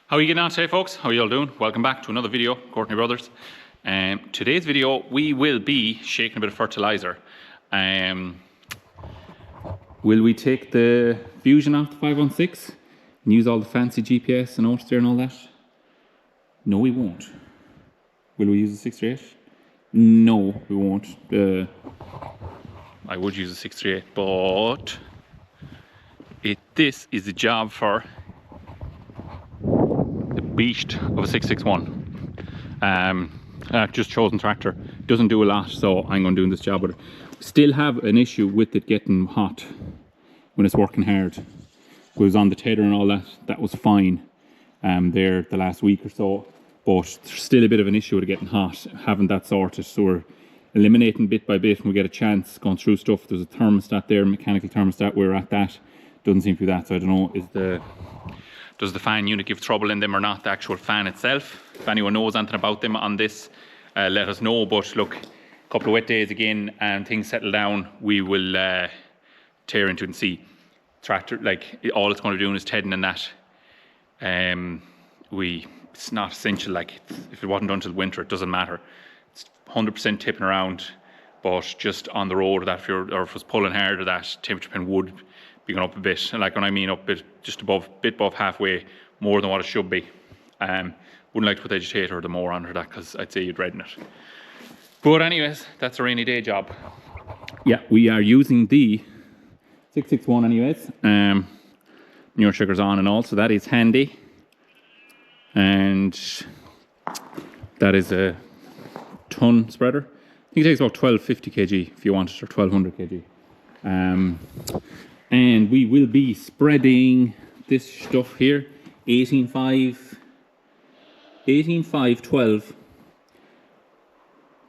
How are you getting on today, folks? How are you all doing? Welcome back to another video, Courtney Brothers. Today's video, we will be shaking a bit of fertilizer. Will we take the Fusion off the 516 and use all the fancy GPS and autosteer and all that? No, we won't. Will we use the 638? No, we won't. I would use the 638, but this is the job for the beast of a 661. I've just chosen tractor. Doesn't do a lot, so I'm going to do this job with it. Still have an issue with it getting hot when it's working hard. It was on the tether and all that. That was fine there the last week or so, but there's still a bit of an issue with it getting hot. Having that sorted, so we're eliminating bit by bit when we get a chance, going through stuff. There's a thermostat there, mechanical thermostat. We're at that. Doesn't seem to be that, so I don't know, does the fan unit give trouble in them or not, the actual fan itself? If anyone knows anything about them on this, let us know. But look, a couple of wet days again and things settle down, we will tear into it and see. Tractor, like, all it's going to be doing is tedding and that. It's not essential, like, if it wasn't done till winter, it doesn't matter. It's 100% tipping around, but just on the road, that if it was pulling hard, or that temperature pin would be going up a bit. And like when I mean up a bit, just bit above halfway, more than what it should be. Wouldn't like to put the agitator or the mower under that, because I'd say you'd redden it. But anyways, that's a rainy day job. Yeah, we are using the 661 anyways. Newer sugars on and all, so that is handy. And that is a ton spreader. I think it takes about 1250 kg if you want it, or 1200 kg. And we will be spreading this stuff here, 18.5, 12,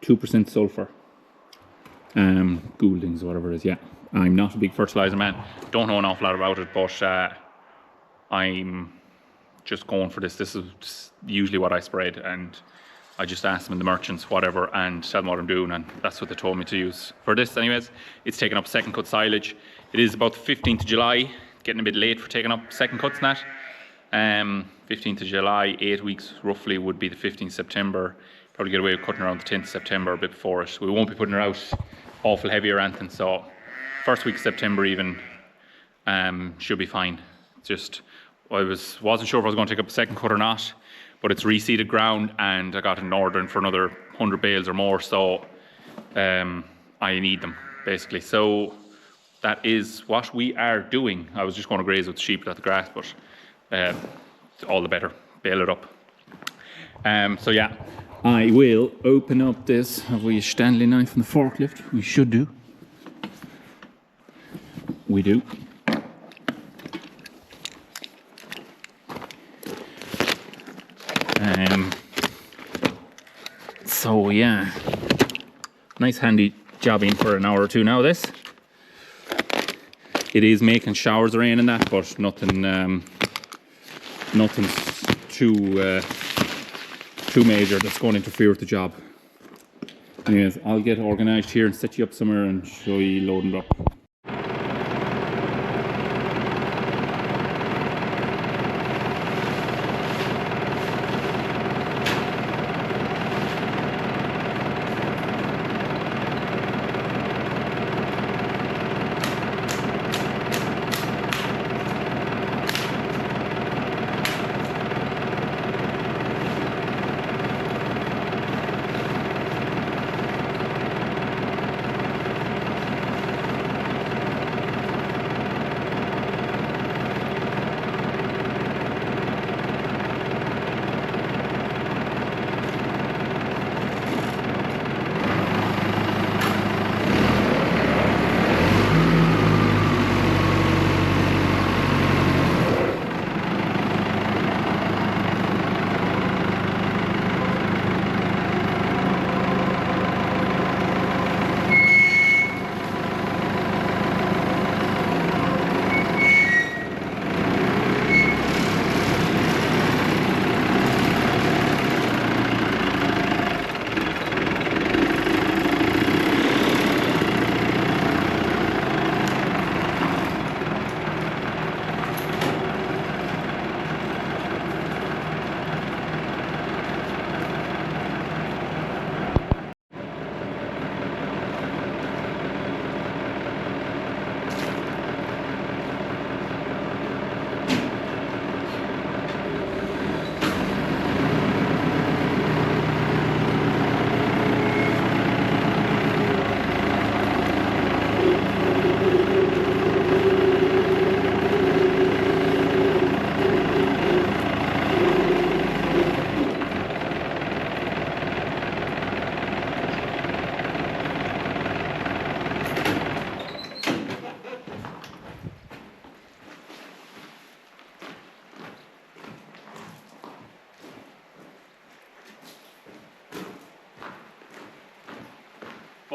2% sulfur, Gouldings, whatever it is. Yeah, I'm not a big fertilizer man, don't know an awful lot about it, but I'm just going for this. This is usually what I spread, and I just ask them in the merchants, whatever, and tell them what I'm doing, and that's what they told me to use for this anyways. It's taking up second cut silage. It is about the 15th of July, getting a bit late for taking up second cuts and that. 15th of July, 8 weeks roughly would be the 15th of September. Probably get away with cutting around the 10th of September, a bit before it. We won't be putting her out awful heavy or anything, so first week of September even should be fine. Just, I wasn't sure if I was going to take up a second cut or not, but it's reseeded ground and I got an order for another 100 bales or more, so I need them basically. So that is what we are doing. I was just going to graze with the sheep without the grass, but all the better, bale it up. So yeah, I will open up this. Have we a Stanley knife in the forklift? We should do. We do. So yeah, nice handy jobbing for an hour or two now. This, it is making showers of rain and that, but nothing too major that's going to interfere with the job. Anyways, I'll get organised here and set you up somewhere and show you loading it up.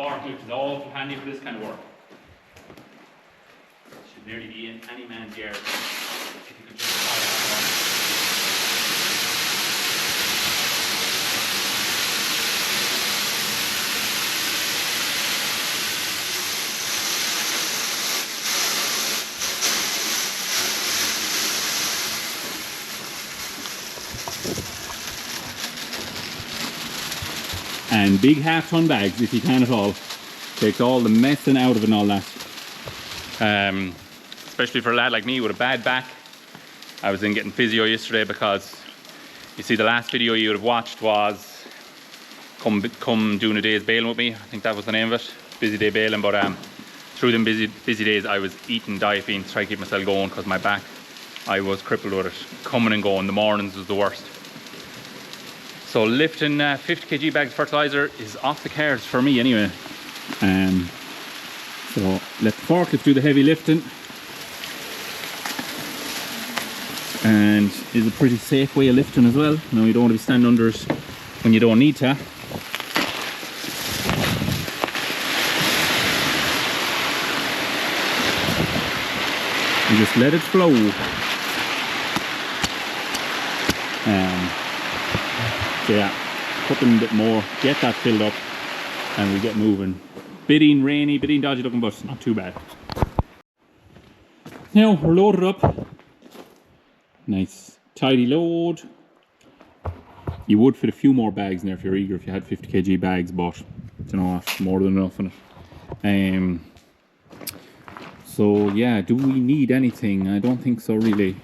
forklift is awful handy for this kind of work. Should nearly be in any man's yard if you could just apply that. And big half-ton bags, if you can at all. Takes all the messing out of it and all that. Especially for a lad like me with a bad back. I was in getting physio yesterday because, you see, the last video you would have watched was come doing a day's baling with me. I think that was the name of it. Busy day baling, but through them busy days I was eating diapine to try to keep myself going because my back, I was crippled with it. Coming and going, the mornings was the worst. So lifting 50 kg bags of fertilizer is off the cards for me anyway. So let the forklift do the heavy lifting. And is a pretty safe way of lifting as well. No, you don't want to be standing under it when you don't need to. You just let it flow. So yeah, put in a bit more, get that filled up, and we get moving. Bidding rainy, bidding dodgy looking, but not too bad. Now we're loaded up. Nice tidy load. You would fit a few more bags in there if you're eager, if you had 50 kg bags, but you know what, more than enough in it. So yeah, do we need anything? I don't think so really.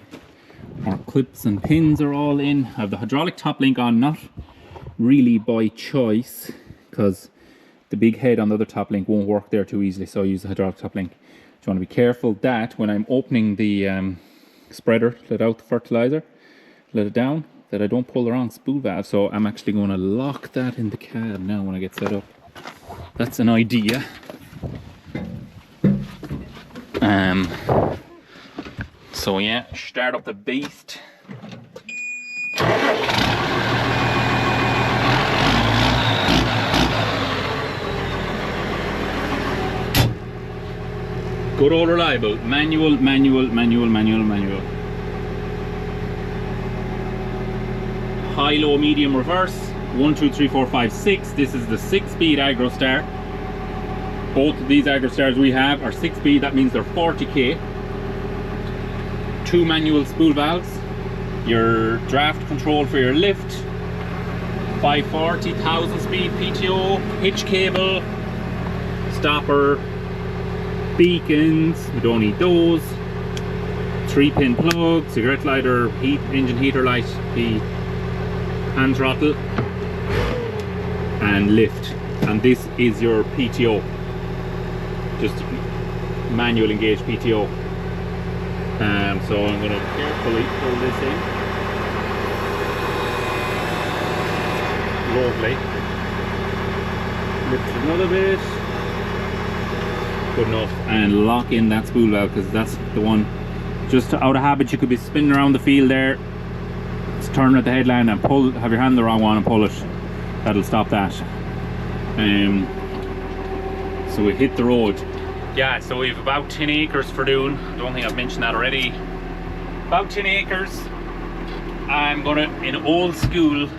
Our clips and pins are all in. I have the hydraulic top link on, not really by choice, because the big head on the other top link won't work there too easily, so I use the hydraulic top link. You want to be careful that when I'm opening the spreader, let out the fertilizer, let it down, that I don't pull the wrong spool valve. So I'm actually going to lock that in the cab now when I get set up. That's an idea. So yeah, start up the beast. Good old reliable, manual. High, low, medium, reverse. 1, 2, 3, 4, 5, 6. This is the 6-speed Agro Star. Both of these Agro Stars we have are 6-speed, that means they're 40k. 2 manual spool valves, your draft control for your lift, 540, 1000 speed PTO, hitch cable, stopper, beacons, we don't need those, 3-pin plug, cigarette lighter, engine heater light, the hand throttle, and lift. And this is your PTO, just manual engaged PTO. So I'm going to carefully pull this in. Lovely. Lift it another bit. Good enough. And lock in that spool valve, because that's the one, just out of habit, you could be spinning around the field there, just turn at the headland and pull, have your hand on the wrong one and pull it. That'll stop that. So we hit the road. Yeah, so we have about 10 acres for doing. I don't think I've mentioned that already. About 10 acres. I'm gonna, in old school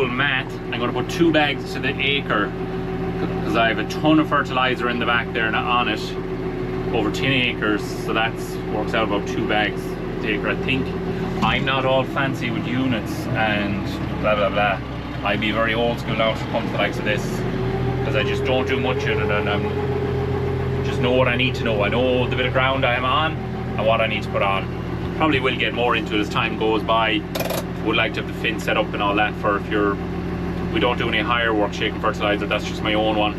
math, I'm gonna put 2 bags to the acre, because I have a ton of fertilizer in the back there and on it, over 10 acres. So that works out about 2 bags to acre, I think. I'm not all fancy with units and blah blah blah. I'd be very old school now to come to the likes of this, because I just don't do much in it, and just know what I need to know. I know the bit of ground I am on and what I need to put on. Probably will get more into it as time goes by. Would like to have the fin set up and all that for if you're, we don't do any higher work shaking fertilizer, that's just my own one.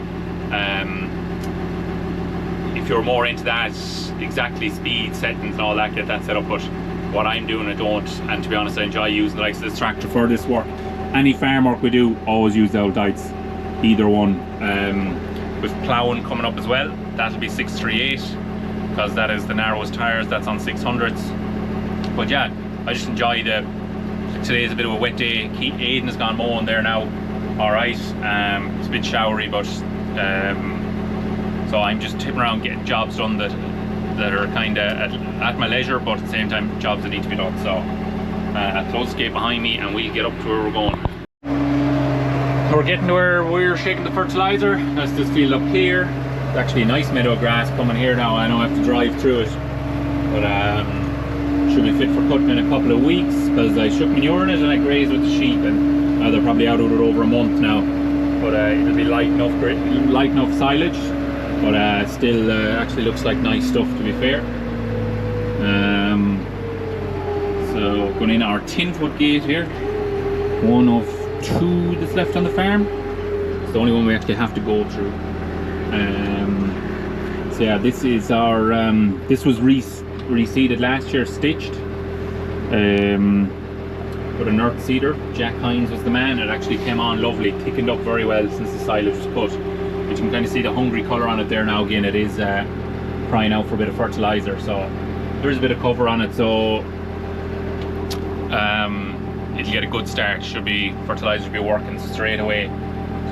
If you're more into that, exactly speed settings and all that, get that set up, but what I'm doing I don't, and to be honest I enjoy using the likes of this tractor for this work. Any farm work we do, always use the old deutz, either one. With ploughing coming up as well, that'll be 638, because that is the narrowest tires, that's on 600s. But yeah, I just enjoy today's a bit of a wet day. Aidan has gone mowing there now, all right. It's a bit showery, but so I'm just tipping around getting jobs done that are kind of at my leisure, but at the same time jobs that need to be done. So close the gate behind me and we'll get up to where we're going. So we're getting to where we're shaking the fertilizer. That's this field up here. It's actually a nice meadow of grass coming here now. I don't have to drive through it, but should be fit for cutting in a couple of weeks, because I shook manure in it and I grazed with the sheep, and they're probably out of it over a month now. But it'll be light enough silage, but still actually looks like nice stuff, to be fair. So going in our 10-foot gate here, one of two that's left on the farm. It's the only one we actually have to go through. So yeah, this is our this was reseeded last year, stitched with an earth seeder. Jack Hines was the man. It actually came on lovely, thickened up very well since the silage was cut. You can kind of see the hungry colour on it there now. Again, it is crying out for a bit of fertilizer, so there's a bit of cover on it, so it'll get a good start. Fertilizer should be working straight away.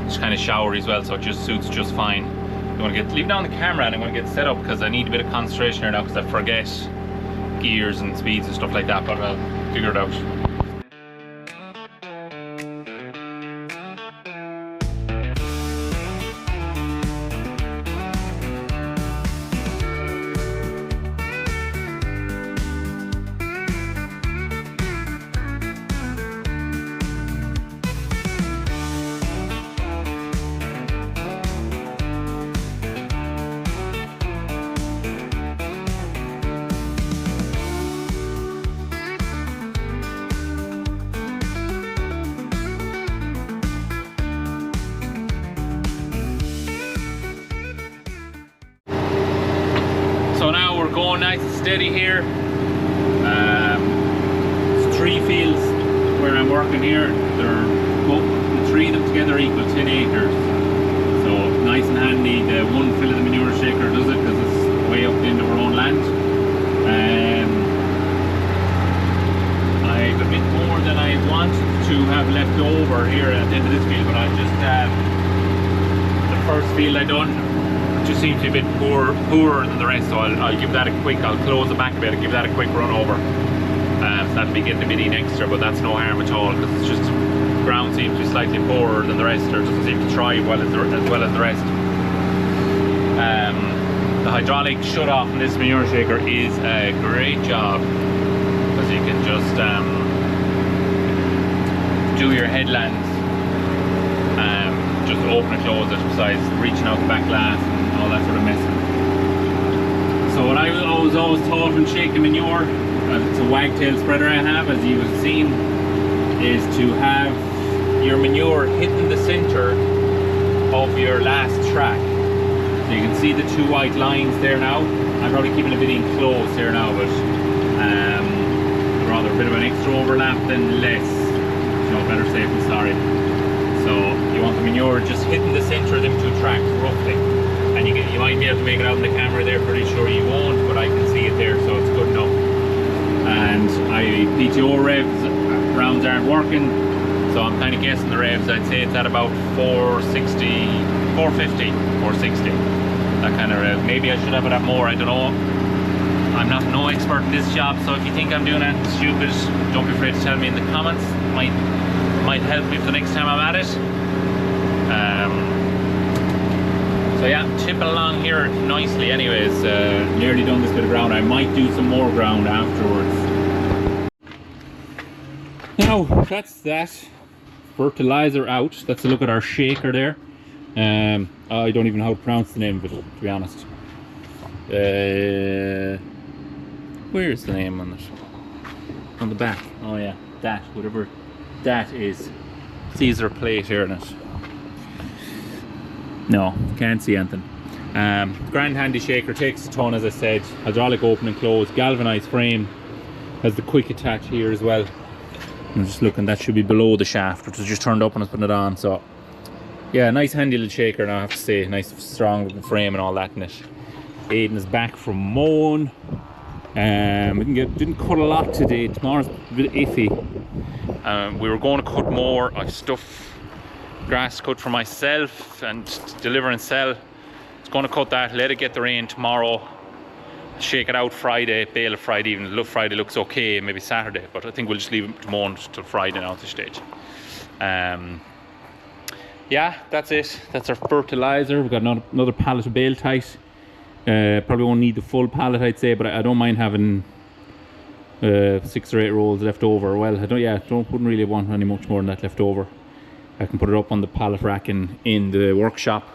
It's kind of showery as well, so it just suits just fine. I'm going to leave down the camera and I'm going to get set up, because I need a bit of concentration here now, because I forget gears and speeds and stuff like that, but I'll figure it out. So now we're going nice and steady here. It's 3 fields where I'm working here. The 3 of them together equal 10 acres. So nice and handy. The one fill of the manure shaker does it, because it's way up into our own land. I've a bit more than I wanted to have left over here at the end of this field, but I just the first field I done just seems to be a bit poorer than the rest, so I'll give that I'll close the back a bit and give that a quick run over. So that'll be getting a bit in extra, but that's no harm at all, because it's just ground seems to be slightly poorer than the rest, or doesn't seem to thrive as well as the rest. The hydraulic shut off in this manure shaker is a great job, because you can just do your headlands, just open and close it, besides reaching out the back glass and all that sort of mess. So what I was always taught when shaking manure, it's a wagtail spreader I have, as you have seen, is to have your manure hitting the centre of your last track. So you can see the 2 white lines there now. I'm probably keeping a bit in close here now, but rather a bit of an extra overlap than less. So better safe than sorry. So you want the manure just hitting the centre of them 2 tracks roughly, and you might be able to make it out in the camera there. Pretty sure you won't, but I can see it there, so it's good enough. And PTO revs rounds aren't working, so I'm kind of guessing the revs. I'd say it's at about 460, 450, 460. That kind of rev. Maybe I should have it at more. I don't know. I'm not no expert in this job, so if you think I'm doing that stupid, don't be afraid to tell me in the comments. Might help me for the next time I'm at it. So yeah, tipping along here nicely anyways. Nearly done this bit of ground. I might do some more ground afterwards. Now that's that fertilizer out. Let's look at our shaker there. I don't even know how to pronounce the name of it, to be honest. Where's the name on it? On the back. Oh yeah, that, whatever that is. Caesar plate here in it. No, can't see anything. Grand handy shaker, takes a ton, as I said. Hydraulic open and close, galvanized frame. Has the quick attach here as well. I'm just looking, that should be below the shaft, which was just turned up when I was putting it on. So yeah, nice handy little shaker now, I have to say. Nice strong looking frame and all that in it. Aidan is back from mowing. Didn't cut a lot today. Tomorrow's a bit iffy. We were going to cut more. I stuff grass cut for myself and deliver and sell. It's going to cut that, let it get the rain tomorrow, shake it out Friday, bale it Friday evening. Friday looks okay, maybe Saturday, but I think we'll just leave it tomorrow till Friday now at this stage. Yeah, that's it. That's our fertilizer. We've got another pallet of bale tight. Probably won't need the full pallet, I'd say, but I don't mind having 6 or 8 rolls left over. Well, wouldn't really want any much more than that left over. I can put it up on the pallet rack in the workshop,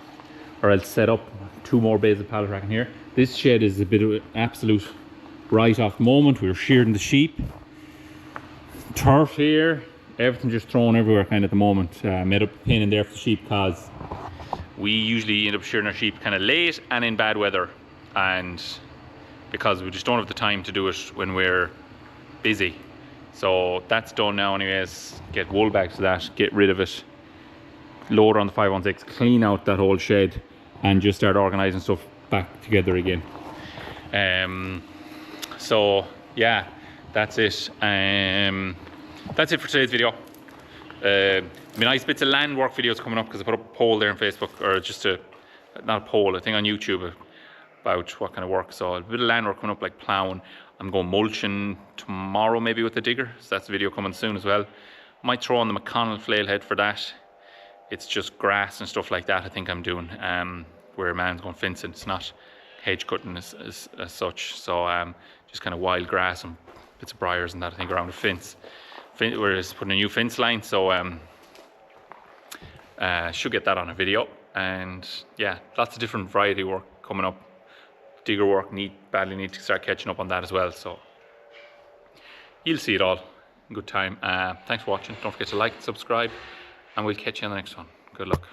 or I'll set up 2 more bays of pallet rack in here. This shed is a bit of an absolute write-off moment. We were shearing the sheep. Turf here. Everything just thrown everywhere kind of at the moment. Made up a pain in there for the sheep because we usually end up shearing our sheep kind of late and in bad weather, and because we just don't have the time to do it when we're busy. So that's done now anyways. Get wool bags to that, get rid of it, load on the 516, clean out that whole shed, and just start organising stuff back together again. So yeah, that's it. That's it for today's video. Nice bits of land work videos coming up, because I put up a poll there on Facebook, or just not a poll, I think on YouTube, about what kind of work. So a bit of land work coming up, like ploughing. I'm going mulching tomorrow maybe with the digger, so that's a video coming soon as well. Might throw on the McConnell flail head for that. It's just grass and stuff like that I think I'm doing, where a man's going fencing. It's not hedge cutting as such. So just kind of wild grass and bits of briars and that I think around the fence. We're just putting a new fence line, so should get that on a video. And yeah, lots of different variety work coming up. Digger work, badly need to start catching up on that as well. So you'll see it all in good time. Thanks for watching. Don't forget to like and subscribe, and we'll catch you on the next one. Good luck.